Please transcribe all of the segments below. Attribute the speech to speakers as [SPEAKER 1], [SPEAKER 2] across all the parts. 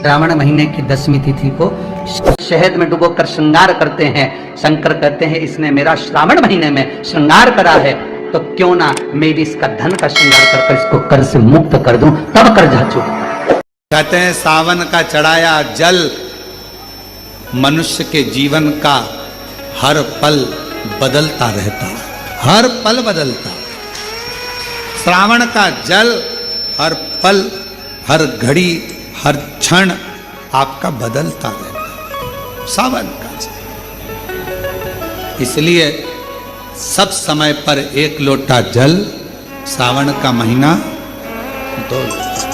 [SPEAKER 1] श्रावण महीने की 10वीं तिथि को शहद में डुबोकर श्रृंगार करते हैं। शंकर कहते हैं इसने मेरा श्रावण महीने में श्रृंगार करा है, तो क्यों ना मैं भी इसका धन का श्रृंगार कर इसको कर्ज से मुक्त कर दूं, तब कर्जा चुका।
[SPEAKER 2] कहते हैं सावन का चढ़ाया जल मनुष्य के जीवन का हर पल बदलता रहता, हर पल बदलता। श्रावण का जल हर पल, हर घड़ी, हर क्षण आपका बदलता रहता, सावन का जल। इसलिए सब समय पर एक लोटा जल, सावन का महीना 2 लोटा,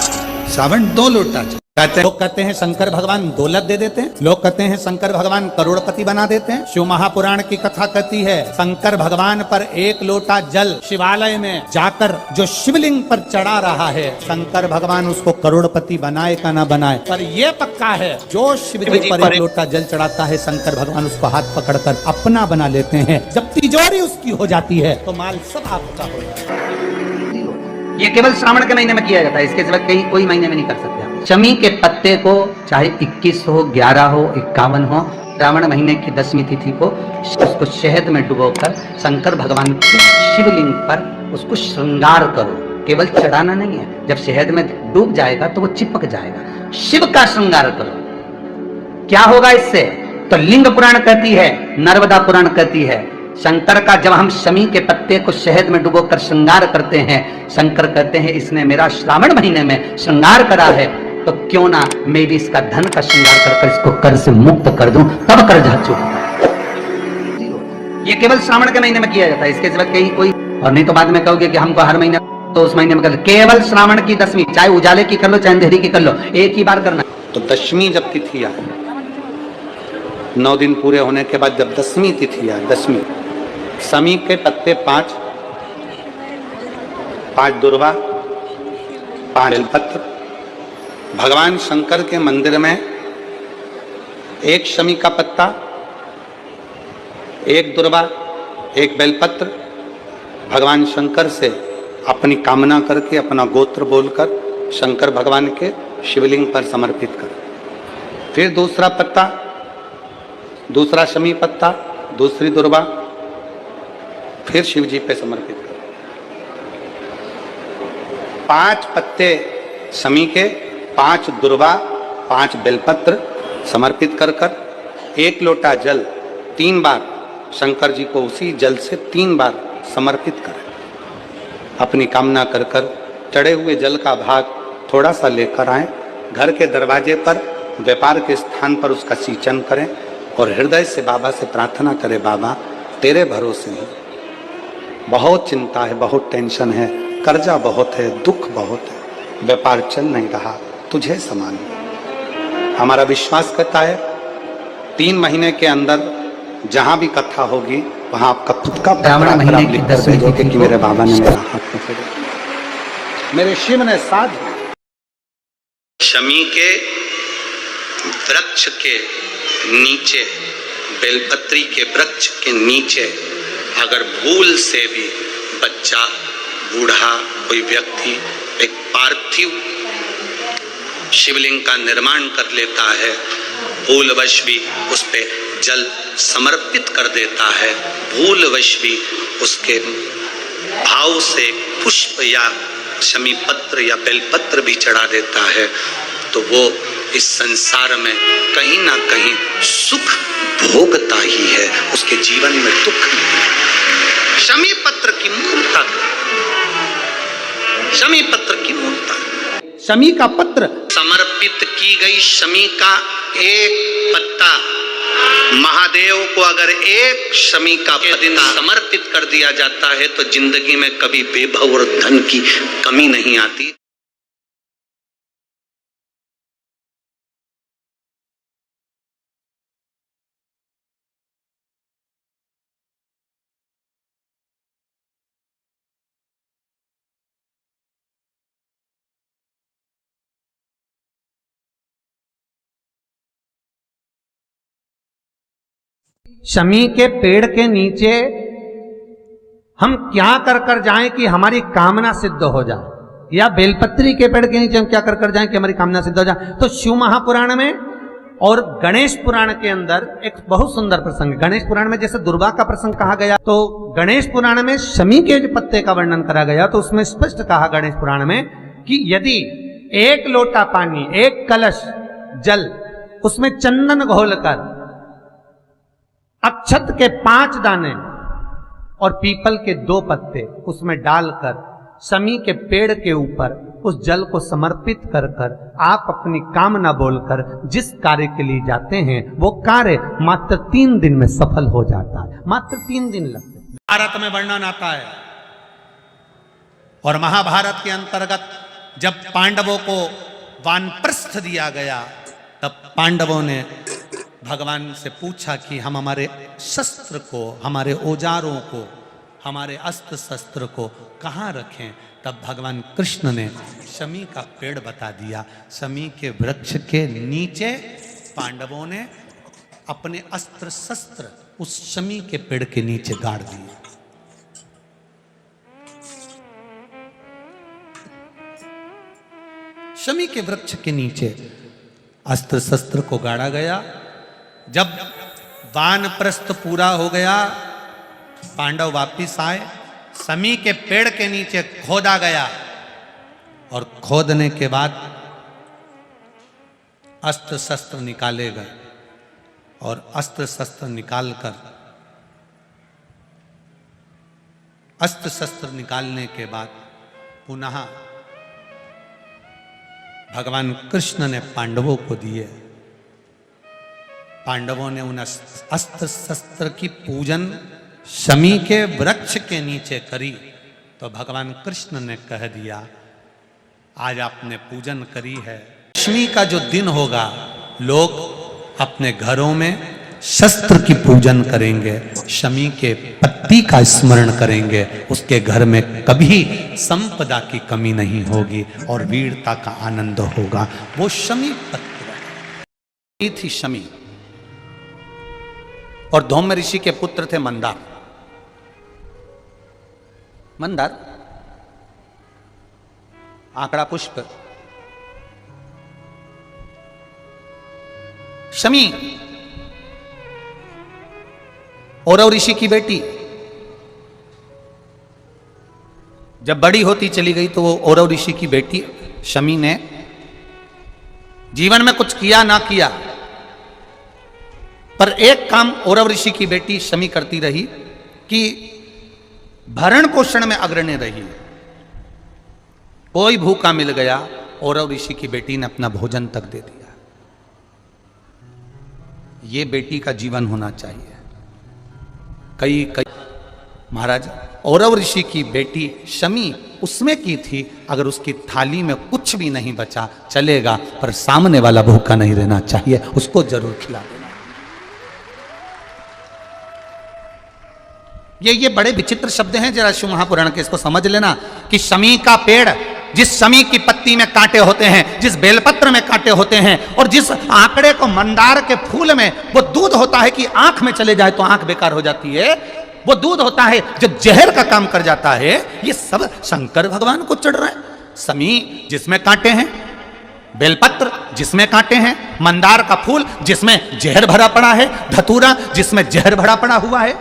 [SPEAKER 2] सावन 2 लोटा जल। लोग कहते हैं शंकर भगवान दौलत दे देते हैं, लोग कहते हैं शंकर भगवान करोड़पति बना देते हैं। शिव महापुराण की कथा कहती है शंकर भगवान पर 1 लोटा जल शिवालय में जाकर जो शिवलिंग पर चढ़ा रहा है, शंकर भगवान उसको करोड़पति बनाए का ना बनाए, पर यह पक्का है जो शिव जी पर 1 लोटा जल चढ़ाता है, शंकर भगवान उसको हाथ पकड़कर अपना बना लेते हैं। जब तिजोरी उसकी हो जाती है तो माल सब आपका हो जाता है।
[SPEAKER 1] ये केवल श्रावण के महीने में किया जाता है, इसके सिवा कहीं कोई महीने में नहीं कर सकते। शमी के पत्ते को चाहे 21 हो, 11 हो, 51 हो, श्रावण महीने की 10वीं तिथि को उसको शहद में डुबोकर शंकर भगवान के शिवलिंग पर उसको श्रृंगार करो। केवल चढ़ाना नहीं है, जब शहद में डूब जाएगा तो वो चिपक जाएगा। शिव का श्रृंगार करो। क्या होगा इससे? तो लिंग पुराण कहती है, नर्मदा पुराण कहती है, शंकर का जब हम शमी के पत्ते को शहद में डुबोकर श्रृंगार करते हैं, शंकर कहते हैं इसने मेरा श्रावण महीने में श्रृंगार करा है, तो क्यों ना मैं भी इसका धन का श्रृंगार कर इसको कर्ज से मुक्त कर दूं, तब कर्जा चुका। ये केवल श्रावण के महीने में किया जाता है, इसके सिवा कहीं कोई और नहीं। तो बाद में कहोगे कि हमको हर महीने, तो उस महीने में कर, केवल श्रावण की 10वीं, चाहे उजाले की कर लो चाहे अंधेरी की कर लो, एक ही बार करना।
[SPEAKER 2] तो 10वीं जब तिथि आए, 9 दिन पूरे होने के बाद जब 10वीं तिथि आए, 10वीं, शमी के पत्ते 5 दुर्वा, 5 बेलपत्र, भगवान शंकर के मंदिर में 1 शमी का पत्ता, 1 दुर्वा, 1 बेलपत्र, भगवान शंकर से अपनी कामना करके, अपना गोत्र बोलकर शंकर भगवान के शिवलिंग पर समर्पित कर। फिर दूसरा पत्ता, दूसरा शमी पत्ता, दूसरी दुर्वा, फिर शिव जी पे समर्पित कर। 5 पत्ते शमी के, 5 दुर्वा, 5 बेलपत्र समर्पित कर 1 लोटा जल 3 बार शंकर जी को उसी जल से 3 बार समर्पित करें। अपनी कामना कर चढ़े हुए जल का भाग थोड़ा सा लेकर आए, घर के दरवाजे पर, व्यापार के स्थान पर उसका सिंचन करें और हृदय से बाबा से प्रार्थना करें, बाबा तेरे भरोसे नहीं, बहुत चिंता है, बहुत टेंशन है, कर्जा बहुत है, दुख बहुत है, व्यापार चल नहीं रहा, तुझे समान। हमारा विश्वास कहता है 3 महीने के अंदर जहां भी कथा होगी वहां आपका खुद का
[SPEAKER 1] श्रावण महीने की 10वीं तिथि
[SPEAKER 2] कि मेरे बाबा ने मेरा हाथ पकड़ा, मेरे शिव ने साथ। शमी के वृक्ष के नीचे, बेलपत्री के वृक्ष के नीचे अगर भूल से भी बच्चा, बूढ़ा, कोई व्यक्ति एक पार्थिव शिवलिंग का निर्माण कर लेता है, भूलवश भी उस पे जल समर्पित कर देता है, भूलवश भी उसके भाव से पुष्प या शमी पत्र या बेलपत्र भी चढ़ा देता है, तो वो इस संसार में कहीं ना कहीं सुख भोगता ही है, उसके जीवन में दुख नहीं। शमी पत्र की मूर्ता, शमी पत्र की मूर्ता, शमी का पत्र समर्पित की गई शमी का 1 पत्ता, महादेव को अगर 1 शमी का पत्ता समर्पित कर दिया जाता है तो जिंदगी में कभी वैभव और धन की कमी नहीं आती।
[SPEAKER 3] शमी के पेड़ के नीचे हम क्या कर जाएं कि हमारी कामना सिद्ध हो जाए? या बेलपत्री के पेड़ के नीचे हम क्या कर जाएं कि हमारी कामना सिद्ध हो जाए। तो शिव महापुराण में और गणेश पुराण के अंदर एक बहुत सुंदर प्रसंग है। गणेश पुराण में जैसे दुर्गा का प्रसंग कहा गया, तो गणेश पुराण में शमी के पत्ते का वर्णन करा गया, तो उसमें स्पष्ट कहा गणेश पुराण में कि यदि एक लोटा पानी, एक कलश जल, उसमें चंदन घोलकर अक्षत के 5 दाने और पीपल के 2 पत्ते उसमें डालकर शमी के पेड़ के ऊपर उस जल को समर्पित कर आप अपनी कामना बोलकर जिस कार्य के लिए जाते हैं वो कार्य मात्र 3 दिन में सफल हो जाता है। मात्र 3 दिन लगते हैं।
[SPEAKER 2] भारत में वर्णन आता है और महाभारत के अंतर्गत जब पांडवों को वानप्रस्थ दिया गया, तब पांडवों ने भगवान से पूछा कि हम हमारे शस्त्र को, हमारे औजारों को, हमारे अस्त्र शस्त्र को कहाँ रखें। तब भगवान कृष्ण ने शमी का पेड़ बता दिया। शमी के वृक्ष के नीचे पांडवों ने अपने अस्त्र शस्त्र उस शमी के पेड़ के नीचे गाड़ दिए। शमी के वृक्ष के नीचे अस्त्र शस्त्र को गाड़ा गया। जब वानप्रस्थ पूरा हो गया, पांडव वापिस आए, शमी के पेड़ के नीचे खोदा गया और खोदने के बाद अस्त्र शस्त्र निकाले गए और अस्त्र शस्त्र निकालकर, अस्त्र शस्त्र निकालने के बाद पुनः भगवान कृष्ण ने पांडवों को दिए। पांडवों ने उन अस्त्र शस्त्र की पूजन शमी के वृक्ष के नीचे करी, तो भगवान कृष्ण ने कह दिया, आज आपने पूजन करी है, दशमी का जो दिन होगा लोग अपने घरों में शस्त्र की पूजन करेंगे, शमी के पत्ती का स्मरण करेंगे, उसके घर में कभी संपदा की कमी नहीं होगी और वीरता का आनंद होगा। वो शमी पत्ती थी शमी। और धौम्य ऋषि के पुत्र थे मंदार। मंदार आंकड़ा पुष्प, शमी औरव ऋषि की बेटी। जब बड़ी होती चली गई तो वो औरव ऋषि की बेटी शमी ने जीवन में कुछ किया ना किया, पर एक काम औरव ऋषि की बेटी शमी करती रही कि भरण पोषण में अग्रणी रही। कोई भूखा मिल गया, औरव ऋषि की बेटी ने अपना भोजन तक दे दिया। ये बेटी का जीवन होना चाहिए। कई महाराज, औरव ऋषि की बेटी शमी उसमें की थी, अगर उसकी थाली में कुछ भी नहीं बचा चलेगा, पर सामने वाला भूखा नहीं रहना चाहिए, उसको जरूर खिला देना। ये बड़े विचित्र शब्द हैं, जरा शिव महापुराण के, इसको समझ लेना कि शमी का पेड़, जिस शमी की पत्ती में कांटे होते हैं, जिस बेलपत्र में कांटे होते हैं, और जिस आंकड़े को मंदार के फूल में वो दूध होता है कि आंख में चले जाए तो आंख बेकार हो जाती है, वो दूध होता है जो जहर का काम कर जाता है, ये सब शंकर भगवान को चढ़ रहा है। शमी जिसमें कांटे हैं, बेलपत्र जिसमें कांटे हैं, मंदार का फूल जिसमें जहर भरा पड़ा है, धतूरा जिसमें जहर भरा पड़ा हुआ है,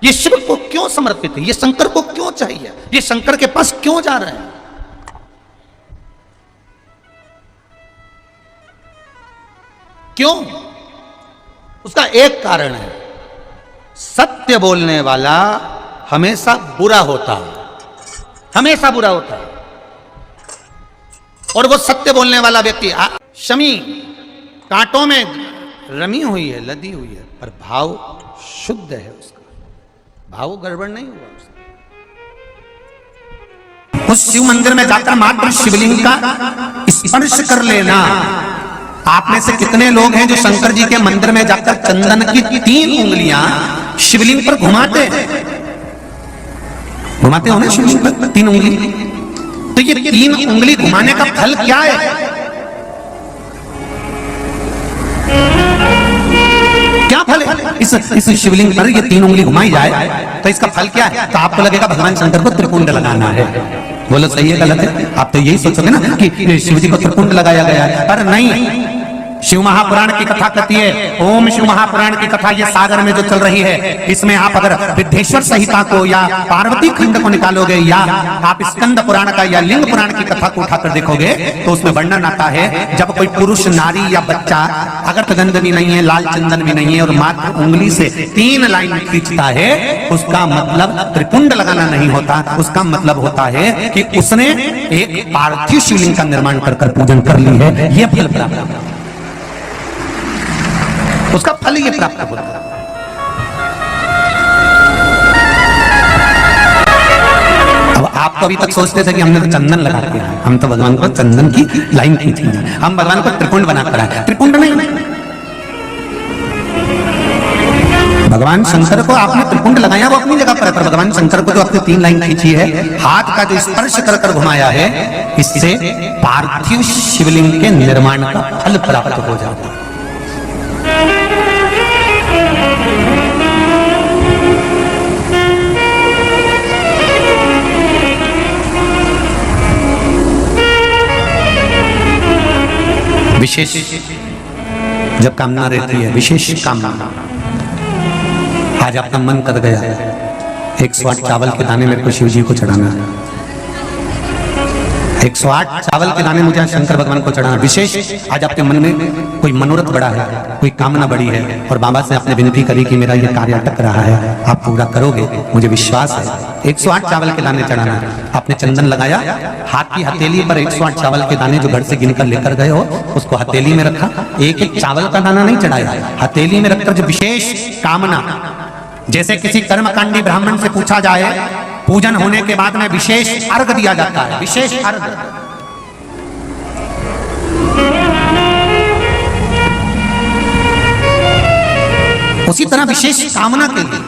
[SPEAKER 2] ये शिव को क्यों समर्पित है? ये शंकर को क्यों चाहिए? ये शंकर के पास क्यों जा रहे हैं? क्यों? उसका एक कारण है, सत्य बोलने वाला हमेशा बुरा होता है, हमेशा बुरा होता है। और वो सत्य बोलने वाला व्यक्ति, शमी कांटों में रमी हुई है, लदी हुई है, पर भाव शुद्ध है, उसका भाव गड़बड़ नहीं हुआ। उस शिव मंदिर में जाकर मात्र शिवलिंग का स्पर्श कर लेना। आप में से कितने लोग हैं जो शंकर जी के मंदिर में जाकर चंदन की 3 उंगलियां शिवलिंग पर घुमाते हो ना, शिवलिंग पर 3 उंगली? तो ये 3 उंगली घुमाने का फल क्या है? क्या फल है? इस शिवलिंग पर ये 3 उंगली घुमाई जाए तो इसका फल क्या है? तो आपको लगेगा भगवान शंकर को त्रिपुंड लगाना है।
[SPEAKER 3] बोलो सही है गलत है? आप तो यही सोचोगे ना कि शिव जी को त्रिपुंड लगाया गया है, पर नहीं। शिव महापुराण की कथा कहती है, ओम शिव महापुराण की कथा ये सागर में जो चल रही है, इसमें आप अगर विद्धेश्वर संहिता को या पार्वती खंड को निकालोगे या आप स्कंद पुराण का या लिंग पुराण की कथा को उठाकर देखोगे तो उसमें वर्णन आता है जब कोई पुरुष, नारी या बच्चा अगर तगंद भी नहीं है, लाल चंदन भी नहीं है और मात्र उंगली से 3 लाइन खींचता है, उसका मतलब त्रिपुंड लगाना नहीं होता, उसका मतलब होता है कि उसने एक पार्थिव शिवलिंग का निर्माण कर पूजन कर ली है। यह फल प्राप्त होता है, उसका फल ये प्राप्त होता है। अब आप तो अभी तक सोचते थे कि हमने तो चंदन लगा दिया, हम तो भगवान को चंदन की लाइन खींची, हम भगवान को त्रिपुंड बनाकर आए। त्रिपुंड नहीं, भगवान शंकर को आपने त्रिपुंड लगाया वो अपनी जगह पर है, पर भगवान शंकर को जो आपने 3 लाइन खींची है, हाथ का जो स्पर्श कर घुमाया है, इससे पार्थिव शिवलिंग के निर्माण का फल प्राप्त हो जाता है। विशेष जब कामना रहती है, विशेष कामना, आज आपका मन कर गया 108 चावल के दाने मेरे को शिव जी को चढ़ाना है, 108 चावल के दाने मुझे शंकर भगवान को चढ़ाना। विशेष आज आपके मन में कोई मनोरथ बड़ा है, कोई कामना बड़ी है और बाबा से आपने विनती करी कि मेरा ये कार्य अटक रहा है, आप पूरा करोगे, मुझे विश्वास है। 108 चावल के दाने चढ़ाना है, आपने चंदन लगाया, हाथ की हथेली पर 108 चावल के दाने जो घर से गिनकर लेकर गए हो उसको हथेली में रखा, एक चावल का दाना नहीं चढ़ाया, हथेली में रखकर जो विशेष कामना, जैसे किसी कर्मकांडी ब्राह्मण से पूछा जाए, पूजन होने के बाद में विशेष अर्घ दिया जाता है, विशेष अर्घ, उसी तरह विशेष कामना के लिए